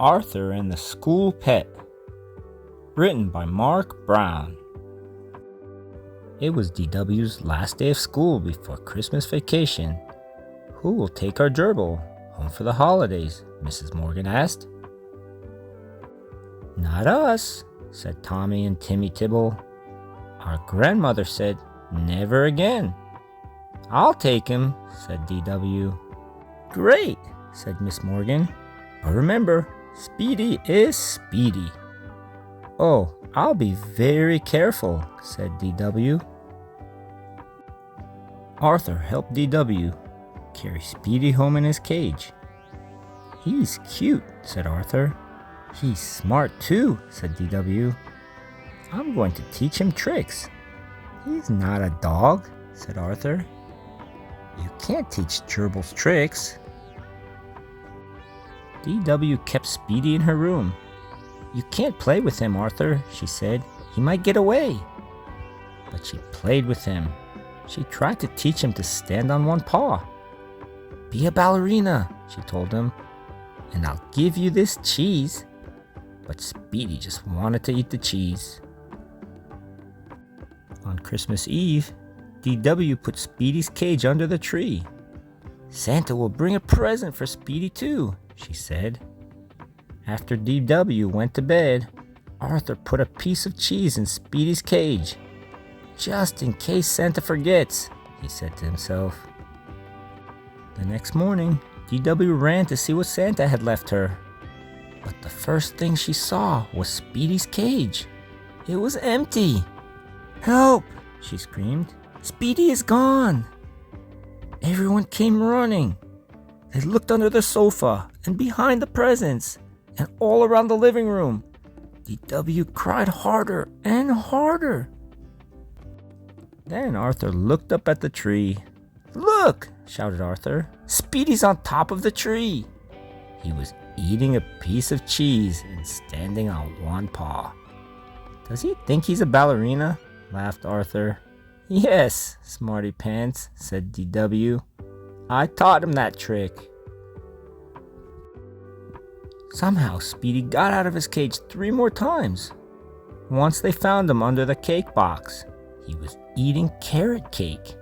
Arthur and the School Pet, written by Mark Brown. It was DW's last day of school before Christmas vacation. Who will take our gerbil home for the holidays? Mrs. Morgan asked. Not us, said Tommy and Timmy Tibble. Our grandmother said, never again. I'll take him, said DW. Great, said Miss Morgan. But remember, Speedy is Speedy. Oh, I'll be very careful, said DW. Arthur helped DW carry Speedy home in his cage. He's cute, said Arthur. He's smart too, said DW. I'm going to teach him tricks. He's not a dog, said Arthur. You can't teach gerbils tricks. DW kept Speedy in her room. You can't play with him, Arthur, she said. He might get away. But she played with him. She tried to teach him to stand on one paw. Be a ballerina, she told him, and I'll give you this cheese. But Speedy just wanted to eat the cheese. On Christmas Eve, DW put Speedy's cage under the tree. Santa will bring a present for Speedy too, she said. After DW went to bed, Arthur put a piece of cheese in Speedy's cage. Just in case Santa forgets, he said to himself. The next morning, DW ran to see what Santa had left her. But the first thing she saw was Speedy's cage. It was empty. Help! She screamed. Speedy is gone! Everyone came running. They looked under the sofa and behind the presents and all around the living room. DW cried harder and harder. Then Arthur looked up at the tree. Look! Shouted Arthur. Speedy's on top of the tree. He was eating a piece of cheese and standing on one paw. Does he think he's a ballerina? Laughed Arthur. Yes, smarty pants, said DW. I taught him that trick. Somehow Speedy got out of his cage 3 more times. Once they found him under the cake box. He was eating carrot cake.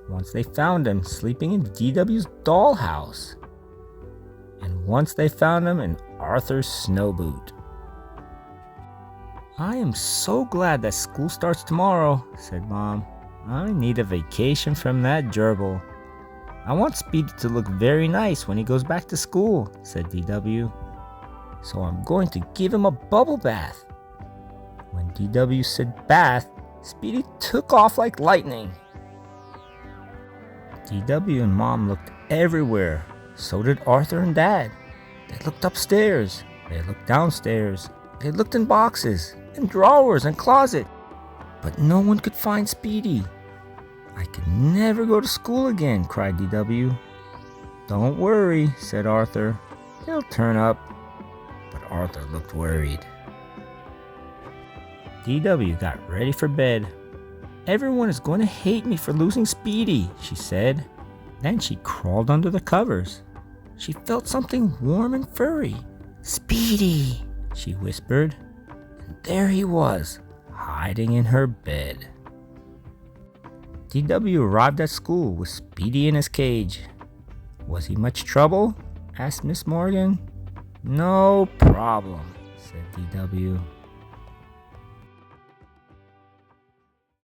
Once they found him sleeping in DW's dollhouse. And once they found him in Arthur's snow boot. I am so glad that school starts tomorrow, said Mom. I need a vacation from that gerbil. I want Speedy to look very nice when he goes back to school, said DW. So I'm going to give him a bubble bath. When DW said bath, Speedy took off like lightning. DW and Mom looked everywhere. So did Arthur and Dad. They looked upstairs. They looked downstairs. They looked in boxes, in drawers, and closet. But no one could find Speedy. I could never go to school again, cried DW. Don't worry, said Arthur. He'll turn up. But Arthur looked worried. DW got ready for bed. Everyone is going to hate me for losing Speedy, she said. Then she crawled under the covers. She felt something warm and furry. Speedy, she whispered. And there he was, hiding in her bed. DW arrived at school with Speedy in his cage. Was he much trouble? Asked Miss Morgan. No problem, said DW.